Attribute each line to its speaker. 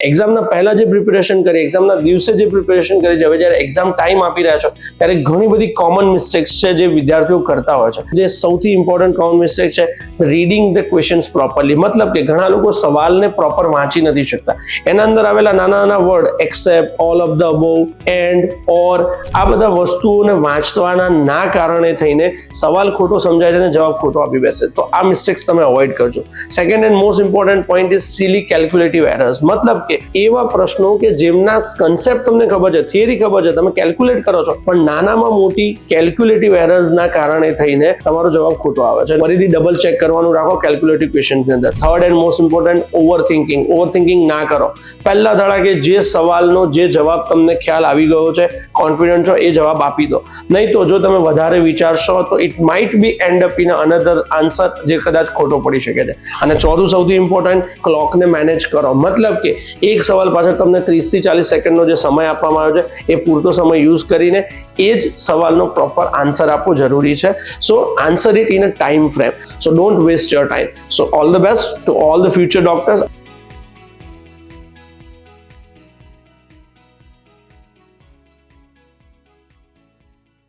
Speaker 1: એક્ઝામના પહેલા જે પ્રિપેરેશન કરી, એક્ઝામના દિવસે જે પ્રિપેરેશન કરી છે, હવે જ્યારે એક્ઝામ ટાઈમ આપી રહ્યા છો ત્યારે ઘણી બધી કોમન મિસ્ટેક્સ છે જે વિદ્યાર્થીઓ કરતા હોય છે. જે સૌથી ઇમ્પોર્ટન્ટ કોમન મિસ્ટેક છે, રીડિંગ ધ ક્વેશ્ચન્સ પ્રોપરલી. મતલબ કે ઘણા લોકો સવાલને પ્રોપર વાંચી નથી શકતા. એના અંદર આવેલા નાના નાના word except, all of the above, and, or, આ બધા વસ્તુઓને વાંચવાના ના કારણે થઈને સવાલ ખોટો સમજાય છે અને જવાબ ખોટો આપી બેસે. તો આ મિસ્ટેક્સ તમે અવોઇડ કરજો. Second and most important point is silly calculative errors. મતલબ કે એવા પ્રશ્નો કે જેમના કન્સેપ્ટ તમને ખબર છે, થિયરી ખબર છે, તમે કેલ્ક્યુલેટ કરો છો, પણ નાનામાં મોટી કેલ્ક્યુલેટિવ એરર્સના કારણે થઈને તમારો જવાબ ખોટો આવે છે. ફરીથી ડબલ ચેક કરવાનું રાખો કેલ્ક્યુલેટિવ ક્વેશ્ચનની અંદર. Third and most important, overthinking ના કરો. પહેલા ધડાકે જે સવાલનો જે જવાબ તમને ખ્યાલ આવી ગયો છે, કોન્ફિડન્ટ છો, એ જવાબ આપી દો. નહીં તો જો તમે વધારે વિચારશો તો it might be end up in another answer જે કદાચ ખોટો પડી શકે છે. અને ચોથું સૌથી ઇમ્પોર્ટન્ટ, ક્લોકને મેનેજ કરો. મતલબ કે એક સવાલ પાછળ તમને 30 થી 40 સેકન્ડનો જે સમય આપવામાં આવ્યો છે એ પૂરતો સમય યુઝ કરીને એ જ સવાલનો પ્રોપર આન્સર આપવો જરૂરી છે. So answer it in a time frame. So don't waste your time. So all the best to all the future doctors.